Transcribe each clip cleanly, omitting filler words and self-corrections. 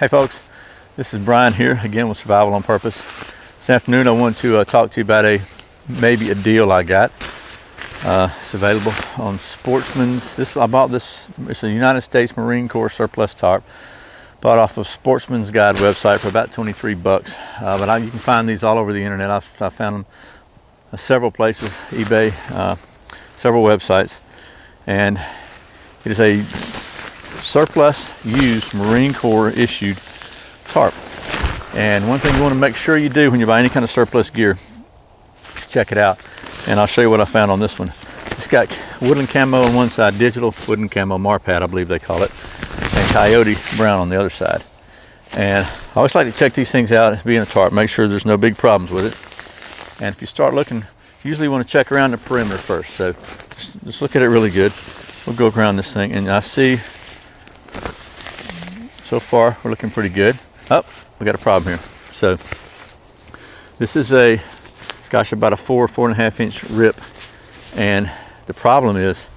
Hey folks, this is Brian here again with Survival on Purpose. This afternoon I wanted to talk to you about maybe a deal I got. It's available on Sportsman's. I bought this. It's a United States Marine Corps Surplus Tarp. Bought off of Sportsman's Guide website for about 23 bucks. But you can find these all over the internet. I found them several places, eBay, several websites, and it is a surplus used Marine Corps issued tarp. And one thing you want to make sure you do when you buy any kind of surplus gear is check it out. And I'll show you what I found on this one. It's got woodland camo on one side, digital woodland camo marpat, I believe they call it, and coyote brown on the other side. And I always like to check these things out as being a tarp, make sure there's no big problems with it. And if you start looking, usually you want to check around the perimeter first. So just look at it really good. We'll go around this thing, and I see so far we're looking pretty good. Oh, we got a problem here. So this is about a 4.5 inch rip, and the problem is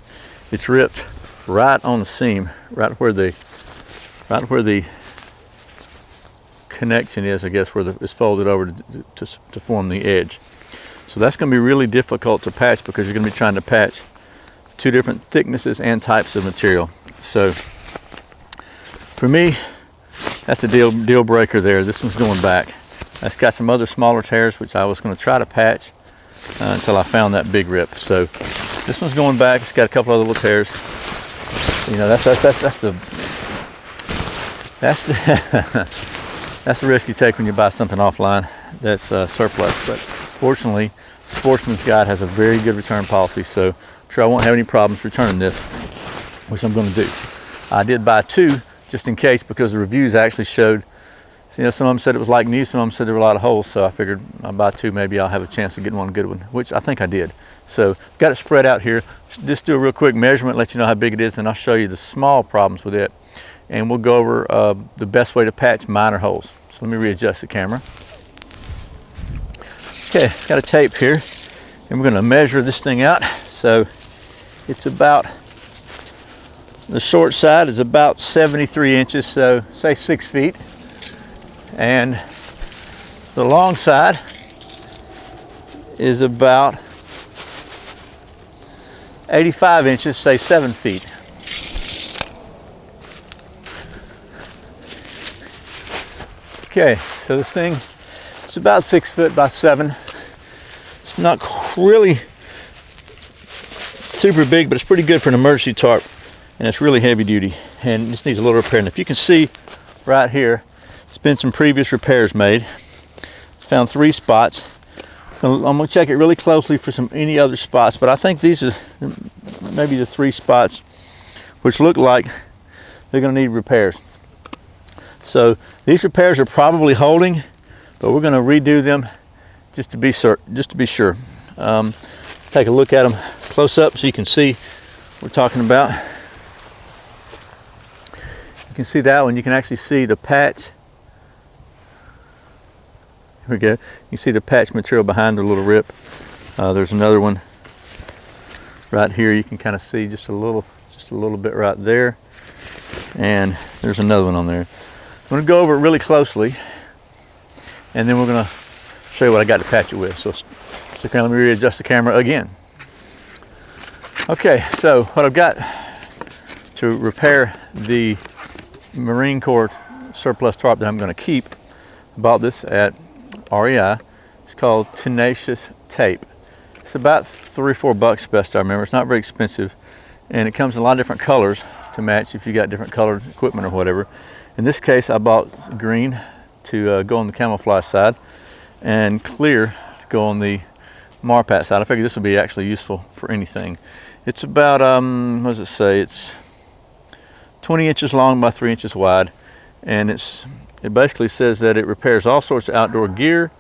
it's ripped right on the seam, right where the connection is, I guess, where it's folded over to form the edge. So that's going to be really difficult to patch because you're going to be trying to patch two different thicknesses and types of material. So for me, that's a deal breaker there. This one's going back. It's got some other smaller tears which I was going to try to patch until I found that big rip. So this one's going back. It's got a couple other little tears. You know, that's the risk you take when you buy something offline that's surplus. But fortunately, Sportsman's Guide has a very good return policy, so I'm sure I won't have any problems returning this, which I'm going to do. I did buy two just in case, because the reviews actually showed, you know, some of them said it was like new, some of them said there were a lot of holes, so I figured I'll buy two, maybe I'll have a chance of getting one good one, which I think I did. So got it spread out here. Just do a real quick measurement, let you know how big it is, and I'll show you the small problems with it, and we'll go over the best way to patch minor holes. So let me readjust the camera. Okay, got a tape here, and we're going to measure this thing out. So it's about, the short side is about 73 inches, so say 6 feet. And the long side is about 85 inches, say 7 feet. Okay, so this thing is about 6 foot by 7. It's not really super big, but it's pretty good for an emergency tarp, and it's really heavy duty and just needs a little repair. And if you can see right here, it's been some previous repairs made. Found 3 spots. I'm going to check it really closely for any other spots, but I think these are maybe the 3 spots which look like they're going to need repairs. So these repairs are probably holding, but we're going to redo them just to be sure. Take a look at them close up so you can see what we're talking about. You can see that one. You can actually see the patch. Here we go. You can see the patch material behind the little rip. There's another one right here. You can kind of see just a little bit right there. And there's another one on there. I'm going to go over it really closely, and then we're going to show you what I got to patch it with. So let me readjust the camera again. Okay, so what I've got to repair the Marine Corps surplus tarp that I'm going to keep, I bought this at REI. It's called Tenacious Tape. It's about 3 or 4 bucks, best I remember. It's not very expensive, and it comes in a lot of different colors to match if you got different colored equipment or whatever. In this case, I bought green to go on the camouflage side, and clear to go on the marpat side. I figured this would be actually useful for anything. It's about what does it say? It's 20 inches long by 3 inches wide, and it basically says that it repairs all sorts of outdoor gear.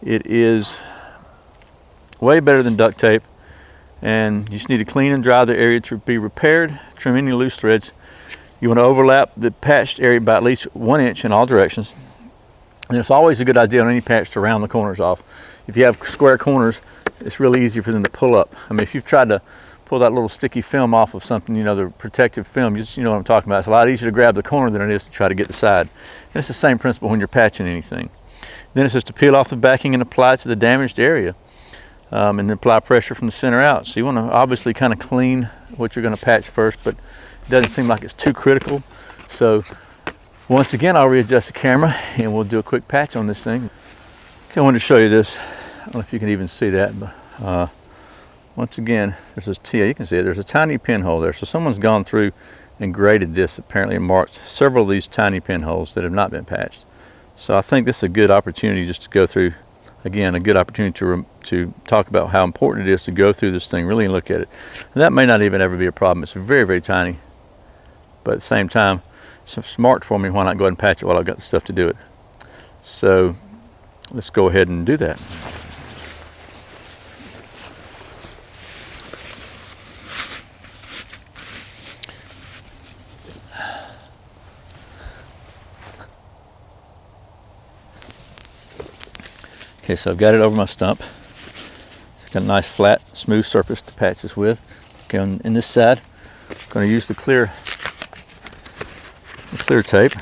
It is way better than duct tape, and you just need to clean and dry the area to be repaired. Trim any loose threads. You want to overlap the patched area by at least 1 inch in all directions. And it's always a good idea on any patch to round the corners off. If you have square corners, it's really easy for them to pull up. I mean, if you've tried to pull that little sticky film off of something, you know, the protective film, you know what I'm talking about. It's a lot easier to grab the corner than it is to try to get the side. And it's the same principle when you're patching anything. Then it's just to peel off the backing and apply it to the damaged area. And then apply pressure from the center out. So you want to obviously kind of clean what you're going to patch first, but it doesn't seem like it's too critical. So once again, I'll readjust the camera and we'll do a quick patch on this thing. Okay, I wanted to show you this. I don't know if you can even see that, but once again, there's this you can see it. There's a tiny pinhole there. So someone's gone through and graded this apparently and marked several of these tiny pinholes that have not been patched. So I think this is a good opportunity just to go through, again, a good opportunity to talk about how important it is to go through this thing, really look at it. And that may not even ever be a problem. It's very, very tiny. But at the same time, it's smart for me. Why not go ahead and patch it while I've got the stuff to do it? So let's go ahead and do that. Okay, so I've got it over my stump. It's got a nice flat, smooth surface to patch this with. Okay, on this side, I'm going to use the clear tape,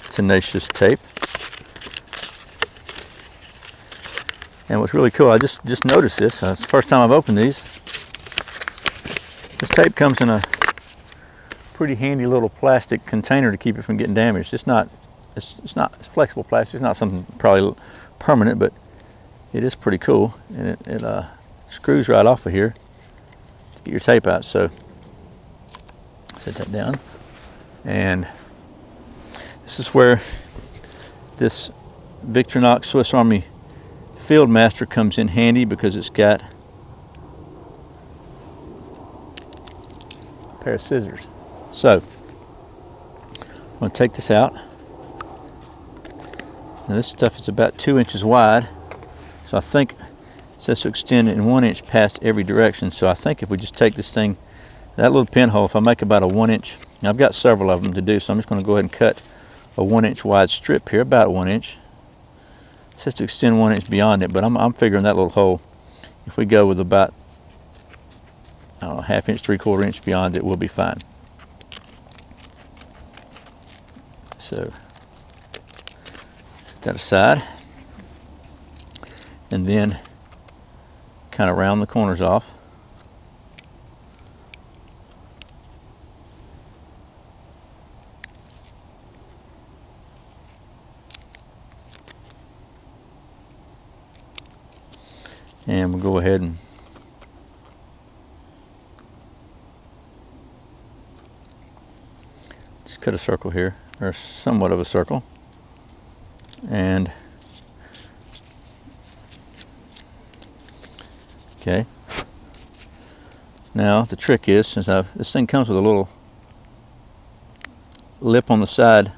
tenacious tape. And what's really cool, I just noticed this. It's the first time I've opened these. This tape comes in a pretty handy little plastic container to keep it from getting damaged. It's flexible plastic. It's not something probably permanent, but it is pretty cool, and it screws right off of here to get your tape out. So set that down, and this is where this Victorinox Swiss Army Field Master comes in handy, because it's got a pair of scissors. So I'm going to take this out. Now this stuff is about 2 inches wide. So I think it says to extend it in 1 inch past every direction. So I think if we just take this thing, that little pinhole, if I make about a 1 inch, now I've got several of them to do, so I'm just going to go ahead and cut a 1 inch wide strip here, about 1 inch. It says to extend 1 inch beyond it, but I'm figuring that little hole, if we go with about, I don't know, 1/2 inch, 3/4 inch beyond it, we'll be fine. So set that aside. And then kind of round the corners off. And we'll go ahead and just cut a circle here, or somewhat of a circle. And okay. Now the trick is, since this thing comes with a little lip on the side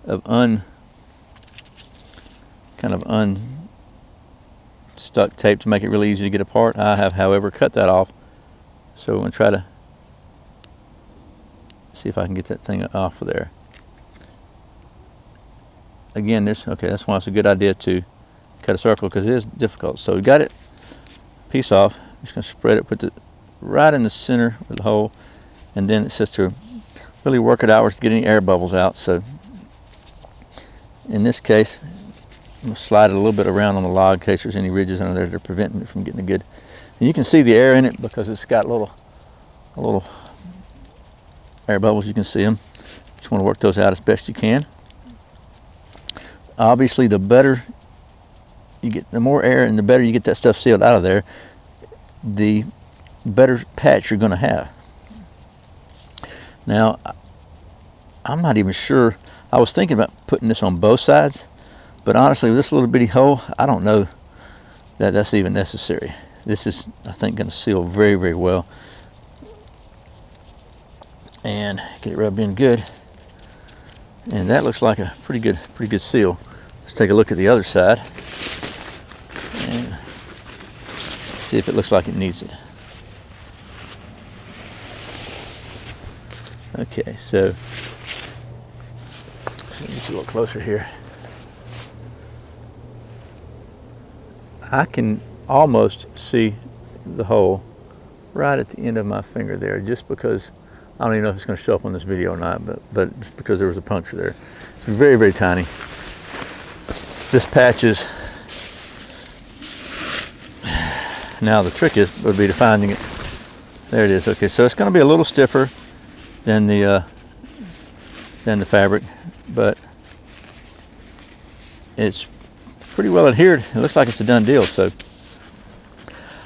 of unstuck tape to make it really easy to get apart. I have, however, cut that off. So I'm going to try to see if I can get that thing off of there. Again, that's why it's a good idea to cut a circle, because it is difficult. So we got it piece off. I'm just going to spread it, put it right in the center of the hole, and then it says to really work it outwards to get any air bubbles out. So in this case, I'm going to slide it a little bit around on the log in case there's any ridges under there that are preventing it from getting a good. And you can see the air in it because it's got little air bubbles. You can see them. Just want to work those out as best you can. Obviously, the better you get, the more air and the better you get that stuff sealed out of there, the better patch you're going to have. Now, I'm not even sure. I was thinking about putting this on both sides, but honestly, with this little bitty hole, I don't know that that's even necessary. This is, I think, going to seal very, very well, and get it rubbed in good. And that looks like a pretty good seal. Let's take a look at the other side and see if it looks like it needs it. Okay, so let's get a little closer here. I can almost see the hole right at the end of my finger there, just because I don't even know if it's going to show up on this video or not, but just because there was a puncture there. It's very, very tiny. This patch is, now the trick would be to finding it. There it is. Okay, so it's going to be a little stiffer than the fabric, but it's pretty well adhered. It looks like it's a done deal, so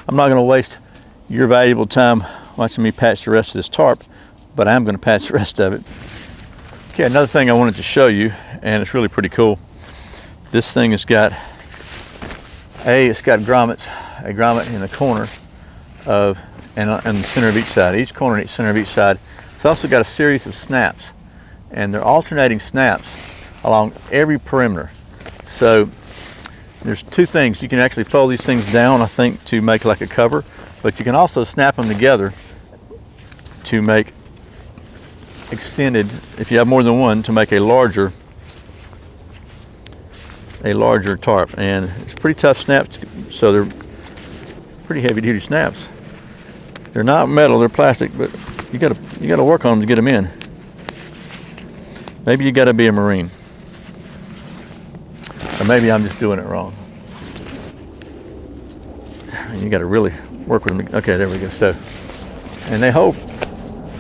I'm not going to waste your valuable time watching me patch the rest of this tarp, but I am going to patch the rest of it. Okay, another thing I wanted to show you, and it's really pretty cool. This thing has got it's got grommets, a grommet in the corner of, and the center of each side, each corner and each center of each side. It's also got a series of snaps, and they're alternating snaps along every perimeter. So there's two things. You can actually fold these things down, I think, to make like a cover, but you can also snap them together to make extended, if you have more than one, to make a larger tarp. And it's pretty tough snaps, so they're pretty heavy duty snaps. They're not metal, they're plastic, but you gotta work on them to get them in. Maybe you gotta be a Marine. Or maybe I'm just doing it wrong. You gotta really work with them. Okay, there we go. So, and they hold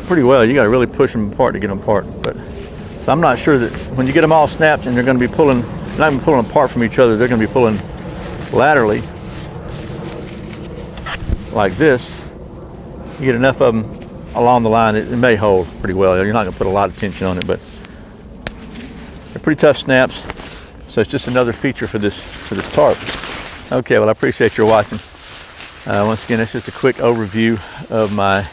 pretty well. You gotta really push them apart to get them apart. But so I'm not sure that when you get them all snapped and they're gonna be pulling, not even pulling apart from each other, they're gonna be pulling laterally like this. You get enough of them along the line, it may hold pretty well. You're not gonna put a lot of tension on it, but they're pretty tough snaps. So it's just another feature for this tarp. Okay, well, I appreciate your watching. Once again, it's just a quick overview of my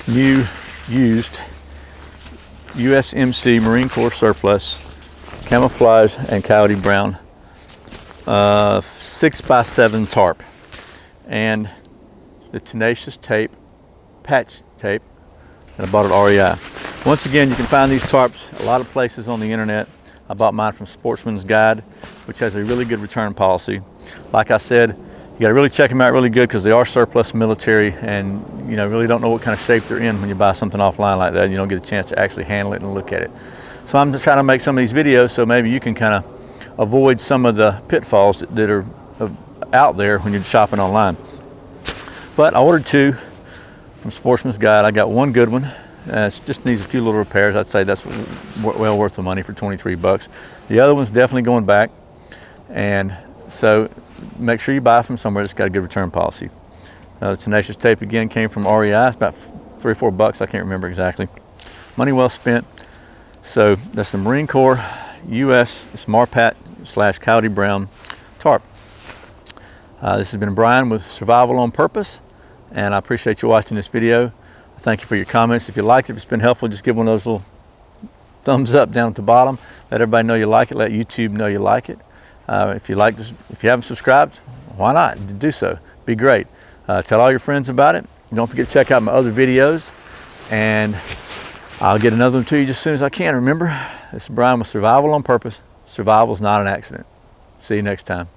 new used USMC Marine Corps Surplus camouflage and coyote brown 6x7 tarp, and the tenacious tape, patch tape, and I bought it REI. Once again, you can find these tarps a lot of places on the internet. I bought mine from Sportsman's Guide, which has a really good return policy. Like I said, you gotta really check them out really good because they are surplus military, and you know, really don't know what kind of shape they're in when you buy something offline like that and you don't get a chance to actually handle it and look at it. So I'm just trying to make some of these videos so maybe you can kind of avoid some of the pitfalls that are out there when you're shopping online. But I ordered two from Sportsman's Guide. I got one good one. It just needs a few little repairs. I'd say that's well worth the money for 23 bucks. The other one's definitely going back. And so make sure you buy from somewhere that's got a good return policy. The tenacious tape again came from REI. It's about 3 or 4 bucks. I can't remember exactly. Money well spent. So that's the Marine Corps US Smarpat / Coyote Brown tarp. This has been Brian with Survival on Purpose, and I appreciate you watching this video. Thank you for your comments. If you liked it, if it's been helpful, just give one of those little thumbs up down at the bottom. Let everybody know you like it. Let YouTube know you like it. If you like this, if you haven't subscribed, why not? Do so. Be great. Tell all your friends about it. Don't forget to check out my other videos, and I'll get another one to you just as soon as I can. Remember, this is Brian with Survival on Purpose. Survival is not an accident. See you next time.